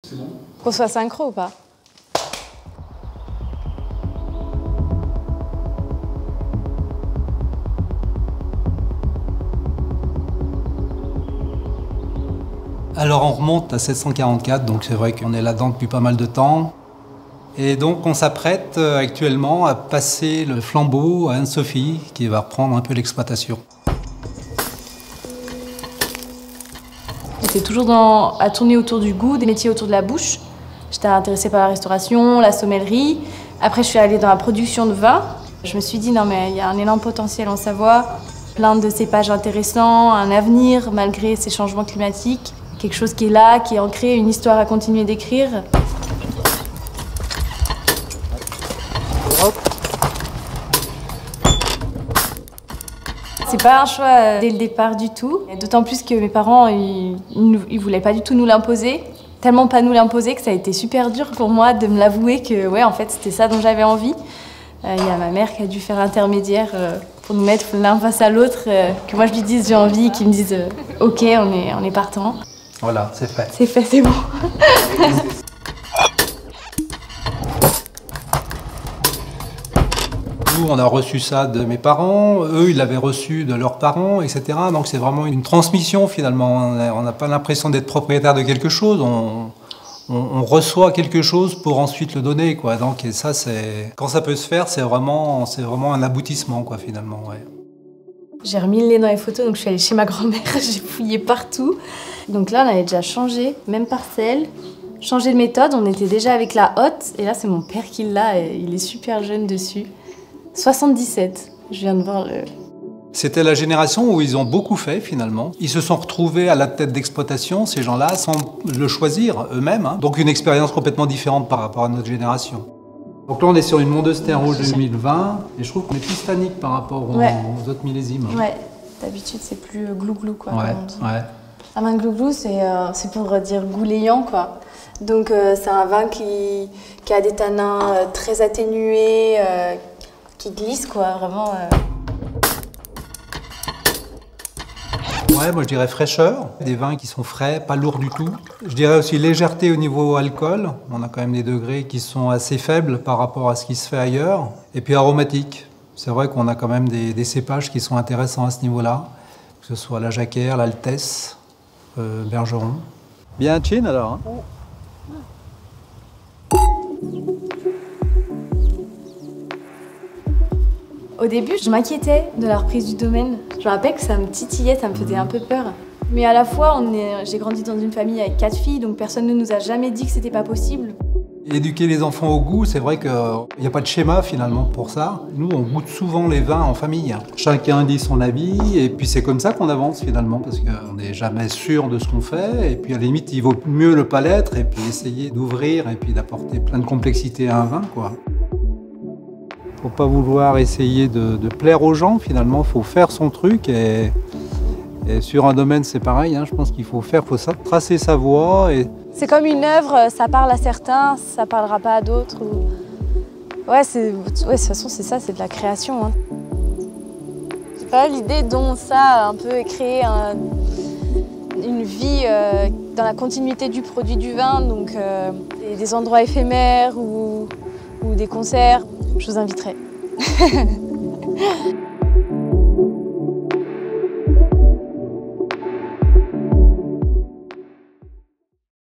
C'est bon? Qu'on soit synchro ou pas? Alors on remonte à 744, donc c'est vrai qu'on est là-dedans depuis pas mal de temps. Et donc on s'apprête actuellement à passer le flambeau à Anne-Sophie, qui va reprendre un peu l'exploitation. J'étais toujours à tourner autour du goût, des métiers autour de la bouche. J'étais intéressée par la restauration, la sommellerie. Après, je suis allée dans la production de vin. Je me suis dit, non mais il y a un énorme potentiel en Savoie, plein de cépages intéressants, un avenir malgré ces changements climatiques. Quelque chose qui est là, qui est ancré, une histoire à continuer d'écrire. C'est pas un choix dès le départ du tout. D'autant plus que mes parents, ils voulaient pas du tout nous l'imposer. Tellement pas nous l'imposer que ça a été super dur pour moi de me l'avouer que ouais, en fait, c'était ça dont j'avais envie. Il y a ma mère qui a dû faire intermédiaire pour nous mettre l'un face à l'autre, que moi je lui dise j'ai envie et qu'ils me disent ok, on est partant. Voilà, c'est fait. C'est fait, c'est bon. Nous, on a reçu ça de mes parents, eux, ils l'avaient reçu de leurs parents, etc. Donc c'est vraiment une transmission finalement. On n'a pas l'impression d'être propriétaire de quelque chose. On reçoit quelque chose pour ensuite le donner, quoi. Donc, et ça, quand ça peut se faire, c'est vraiment un aboutissement, quoi, finalement. Ouais. J'ai remis le nez dans les photos, donc je suis allée chez ma grand-mère, j'ai fouillé partout. Donc là, on avait déjà changé, même parcelle, changé de méthode. On était déjà avec la hotte, et là, c'est mon père qui l'a, et il est super jeune dessus. 77, je viens de voir le... C'était la génération où ils ont beaucoup fait, finalement. Ils se sont retrouvés à la tête d'exploitation, ces gens-là, sans le choisir eux-mêmes. Hein. Donc une expérience complètement différente par rapport à notre génération. Donc là, on est sur une Mondestin rouge 2020, et je trouve qu'on est plus tannique par rapport aux autres millésimes. Ouais, d'habitude, c'est plus glouglou, quoi. Ouais, ouais. Un vin glouglou, c'est pour dire gouléant, quoi. Donc c'est un vin qui a des tanins très atténués, qui glissent, quoi, vraiment... Ouais, moi je dirais fraîcheur, des vins qui sont frais, pas lourds du tout. Je dirais aussi légèreté au niveau alcool, on a quand même des degrés qui sont assez faibles par rapport à ce qui se fait ailleurs. Et puis aromatique, c'est vrai qu'on a quand même des cépages qui sont intéressants à ce niveau-là, que ce soit la Jacquère, l'Altesse, Bergeron. Bien chin alors hein. Au début, je m'inquiétais de la reprise du domaine. Je me rappelle que ça me titillait, ça me faisait un peu peur. Mais à la fois, j'ai grandi dans une famille avec 4 filles, donc personne ne nous a jamais dit que c'était pas possible. Éduquer les enfants au goût, c'est vrai qu'il n'y a pas de schéma finalement pour ça. Nous, on goûte souvent les vins en famille. Chacun dit son avis et puis c'est comme ça qu'on avance finalement parce qu'on n'est jamais sûr de ce qu'on fait. Et puis à la limite, il vaut mieux ne pas l'être et puis essayer d'ouvrir et puis d'apporter plein de complexité à un vin, quoi. Faut pas vouloir essayer de plaire aux gens, finalement, faut faire son truc et sur un domaine c'est pareil, hein, je pense qu'il faut tracer sa voie. C'est comme une œuvre, ça parle à certains, ça parlera pas à d'autres. Ouais, de toute façon c'est ça, c'est de la création. Hein. Je sais pas, l'idée dont ça a un peu créé une vie dans la continuité du produit du vin, donc des endroits éphémères ou des concerts. Je vous inviterai.